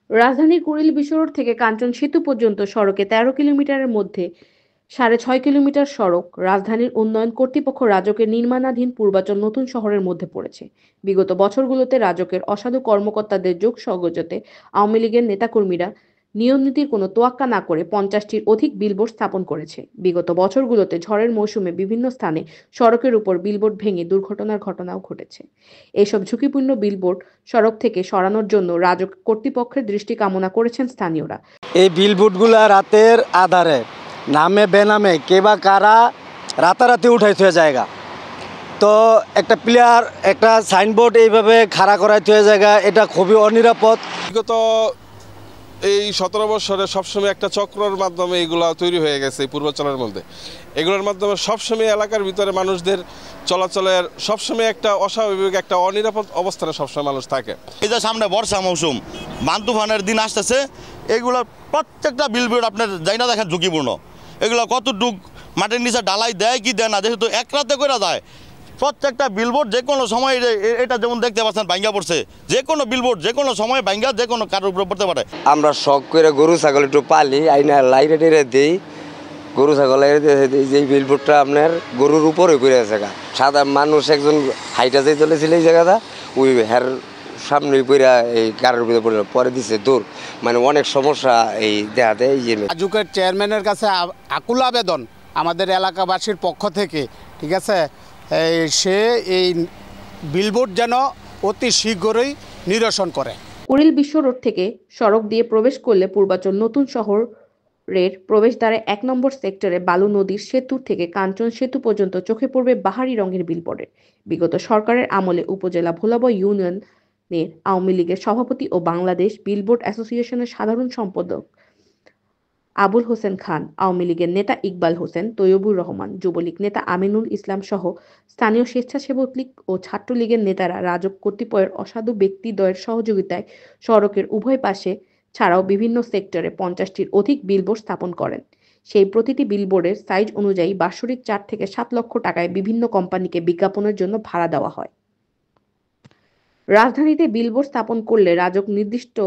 রাজধানীর কুড়িল বিশ্ব রোড থেকে কাঞ্চন সেতু পর্যন্ত সড়কে ১৩ কিলোমিটারের মধ্যে ৬.৫ কিলোমিটার সড়ক রাজধানীর উন্নয়ন কর্তৃপক্ষ রাজকের নির্মাণাধীন পূর্বাচল নতুন শহরের মধ্যে পড়েছে। বিগত বছরগুলোতে রাজকের অসাধু কর্মকর্তাদের যোগ সহযোগিতায় আওয়ামী লীগের নেতাকর্মীরা নিয়ম-নীতির কোনো তোয়াক্কা না করে ৫০টির অধিক বিলবোর্ড স্থাপন করেছে। বিগত বছরগুলোতে ঝড়ের মৌসুমে বিভিন্ন স্থানে সড়কের উপর বিলবোর্ড ভেঙে দুর্ঘটনার ঘটনাও ঘটেছে। এসব ঝুঁকিপূর্ণ বিলবোর্ড সড়ক থেকে সরানোর জন্য রাজক কর্তৃপক্ষের দৃষ্টি কামনা করেছেন স্থানীয়রা। এই বিলবোর্ডগুলা রাতের আধারে নামে বেনামে কে বা কারা রাতারাতি উঠাইতে জায়গা, তো একটা প্লেয়ার একটা সাইনবোর্ড এইভাবে খাড়া করাইতে জায়গা, এটা খুবই অনিরাপদ। বিগত এই 17 বছরে সবসময় একটা চক্রর মাধ্যমে এগুলো তৈরি হয়ে গেছে এই পূর্বাচলের মধ্যে। এগুলোর মাধ্যমে সবসময় এলাকার ভিতরে মানুষদের চলাচলের সবসময় একটা অস্বাভাবিক একটা অনিরাপদ অবস্থানে সবসময় মানুষ থাকে। এই যে সামনে বর্ষা মৌসুম, বান তুফানের দিন আসতেছে, এগুলো প্রত্যেকটা বিলবোর্ড আপনার যাই না দেখেন ঝুঁকিপূর্ণ। এগুলো কতটুক মাটির নিচে ডালাই দেয় কি দেয় না, যেহেতু এক রাতে করে যায়, প্রত্যেকটা বিলবোর্ড যে কোনো সময়, এটা যেমন দেখতে পাচ্ছেন ভাঙ্গা পড়ছে, যে কোনো বিলবোর্ড যে কোনো সময় ভাঙ্গা যে কোনো কারোর উপরে পড়তে পারে। আমরা শখ করে গরু ছাগল একটু পালি, আইনা লাইটে টেরে দিই, গরু ছাগল যে বিলবোর্ডটা আপনার গরুর উপরে ঘুরে আছে। সাধারণ মানুষ একজন হাইটা যে চলেছিল এই জায়গাটা, ওই হের সামনে পড়ে এই কারের উপরে পড়ে পরে দিচ্ছে দূর, মানে অনেক সমস্যা এই দেখাতে। এই যে রাজুকের চেয়ারম্যানের কাছে আকুল আবেদন আমাদের এলাকাবাসীর পক্ষ থেকে, ঠিক আছে, সে এই বিলবোর্ড যেন অতি শীঘ্রই নিরসন করে। কুড়িল বিশ্ব রোড থেকে সড়ক দিয়ে প্রবেশ করলে পূর্বাচল নতুন শহরের প্রবেশদ্বারে ১ নম্বর সেক্টরে বালু নদীর সেতু থেকে কাঞ্চন সেতু পর্যন্ত চোখে পড়বে বাহারি রঙের বিলবোর্ডের। বিগত সরকারের আমলে উপজেলা ভোলাবয় ইউনিয়নের আওয়ামী লীগের সভাপতি ও বাংলাদেশ বিলবোর্ড অ্যাসোসিয়েশনের সাধারণ সম্পাদক আবুল হোসেন খান, আওয়ামী লীগের নেতা ইকবাল হোসেন, তৈয়বুর রহমান, যুবলীগ নেতা আমিনুল ইসলাম সহ স্থানীয় স্বেচ্ছাসেবক লীগ ও ছাত্রলীগের নেতারা রাজক কতিপয়ের অসাধু ব্যক্তিদ্বয়ের সহযোগিতায় সড়কের উভয় পাশে ছাড়াও বিভিন্ন সেক্টরে ৫০টির অধিক বিলবোর্ড স্থাপন করেন। সেই প্রতিটি বিলবোর্ডের সাইজ অনুযায়ী বাৎসরিক ৪ থেকে ৭ লক্ষ টাকায় বিভিন্ন কোম্পানিকে বিজ্ঞাপনের জন্য ভাড়া দেওয়া হয়। রাজধানীতে বিলবোর্ড স্থাপন করলে রাজক নির্দিষ্ট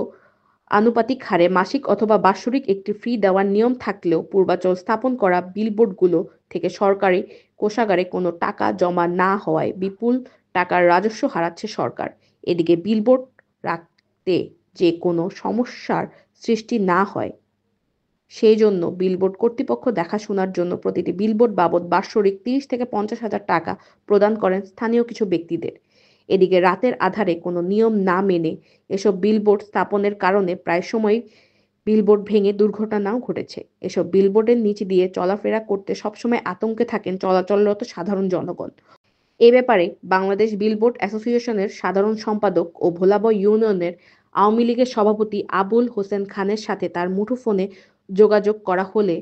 আনুপাতিক হারে মাসিক অথবা বাৎসরিক একটি ফি দেওয়ার নিয়ম থাকলেও পূর্বাচল স্থাপন করা বিলবোর্ডগুলো থেকে সরকারি কোষাগারে কোনো টাকা জমা না হওয়ায় বিপুল টাকার রাজস্ব হারাচ্ছে সরকার। এদিকে বিলবোর্ড রাখতে যে কোনো সমস্যার সৃষ্টি না হয় সেই জন্য বিলবোর্ড কর্তৃপক্ষ দেখাশোনার জন্য প্রতিটি বিলবোর্ড বাবদ বাৎসরিক ৩০ থেকে ৫০ হাজার টাকা প্রদান করেন স্থানীয় কিছু ব্যক্তিদের। এদিকে রাতের আধারে কোনো নিয়ম না মেনে এসব বিলবোর্ড স্থাপনের কারণে প্রায় সময়ই বিলবোর্ড ভেঙে দুর্ঘটনাও ঘটেছে। এসব বিলবোর্ডের নিচ দিয়ে চলাফেরা করতে সবসময় আতঙ্কে থাকেন চলাচলরত সাধারণ জনগণ। এ ব্যাপারে বাংলাদেশ বিলবোর্ড অ্যাসোসিয়েশনের সাধারণ সম্পাদক ও ভোলাবয় ইউনিয়নের আওয়ামী লীগের সভাপতি আবুল হোসেন খানের সাথে তার মুঠোফোনে যোগাযোগ করা হলে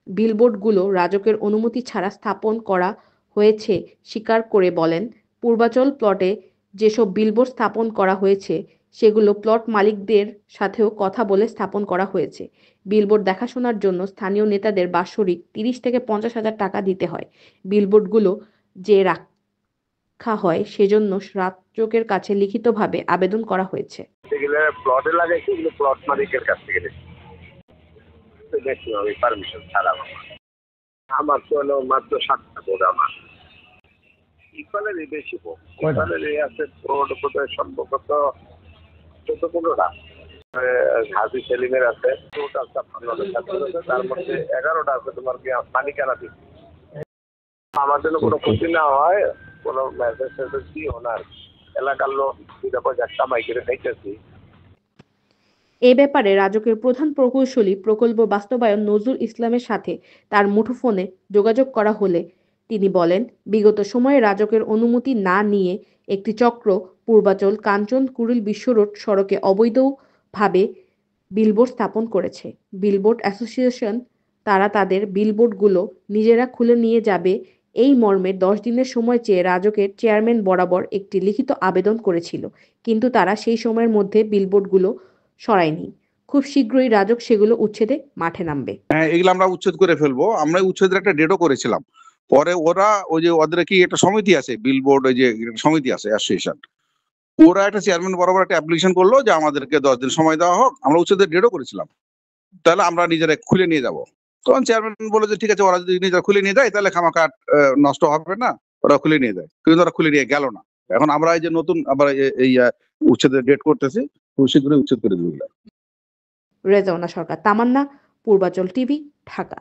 বিলবোর্ডগুলো রাজকের অনুমতি ছাড়া স্থাপন করা হয়েছে স্বীকার করে বলেন, পূর্বাচল প্লটে যেসব বিলবোর্ড স্থাপন করা হয়েছে সেগুলো প্লট মালিকদের সাথেও কথা বলে স্থাপন করা হয়েছে। বিলবোর্ড দেখাশোনার জন্য স্থানীয় নেতাদের বাৎসরিক ৩০ থেকে ৫০ হাজার টাকা দিতে হয়। বিলবোর্ডগুলো যে রাখা হয় সেজন্য রাজকের কাছে লিখিতভাবে আবেদন করা হয়েছে। প্লটে লাগাইছে, এগুলো প্লট মালিকের কাছ থেকে পারমিশন ছাড়া। আমার তো হলো মাত্র 7টা বোর্ড। আমার ইকবালেরই বেশি বোর্ড, ইকবালেরই আছে বোর্ড সম্ভবত 14-15টা। হাজি সেলিমের আছে, তার মধ্যে 11টা আছে তোমার মালিকানা দিক। আমার জন্য কোনো ক্ষতি না হয়, কোনো মেসেজ টেসেজ কি ওনার এলাকার লোক 2 কামাই করে খাইতেছি। এ ব্যাপারে রাজকের প্রধান প্রকৌশলী প্রকল্প বাস্তবায়ন নজরুল ইসলামের সাথে তার মুঠোফোনে যোগাযোগ করা হলে তিনি বলেন, বিগত সময়ে রাজকের অনুমতি না নিয়ে একটি চক্র পূর্বাচল কাঞ্চন কুড়িল বিশ্ব রোড সড়কে অবৈধভাবে বিলবোর্ড স্থাপন করেছে। বিলবোর্ড অ্যাসোসিয়েশন তারা তাদের বিলবোর্ডগুলো নিজেরা খুলে নিয়ে যাবে এই মর্মে 10 দিনের সময় চেয়ে রাজকের চেয়ারম্যান বরাবর একটি লিখিত আবেদন করেছিল, কিন্তু তারা সেই সময়ের মধ্যে বিলবোর্ডগুলো সরায়নি। খুব শীঘ্রই রাজক সেগুলো উচ্ছেদে মাঠে নামবে। হ্যাঁ, এগুলো আমরা উচ্ছেদ করে ফেলবো। আমরা উচ্ছেদের একটা ডেটও করেছিলাম। পরে ওরা ওই যে ওদের কি একটা সমিতি আছে, বিলবোর্ড ওই যে সমিতি আছে অ্যাসোসিয়েশন, ওরা একটা চেয়ারম্যান বরাবর একটা অ্যাপ্লিকেশন করলো যে আমাদেরকে 10 দিন সময় দেওয়া হোক, আমরা উচ্ছেদের ডেটও করেছিলাম, তাহলে আমরা নিজেরা খুলে নিয়ে যাব। তখন চেয়ারম্যান বলে যে ঠিক আছে, ওরা যদি নিজেরা খুলে নিয়ে যায় তাহলে খামাকা নষ্ট হবে না, ওরা খুলে নিয়ে যায়, কিন্তু ওরা খুলে নিয়ে গেল না। এখন আমরা এই যে নতুন আবার এই উচ্ছেদের ডেট করতেছি, খুব শীঘ্রই উচ্ছেদ করে দেবো। রেজওয়ানা সরকার, তামান্না, পূর্বাচল টিভি, ঢাকা।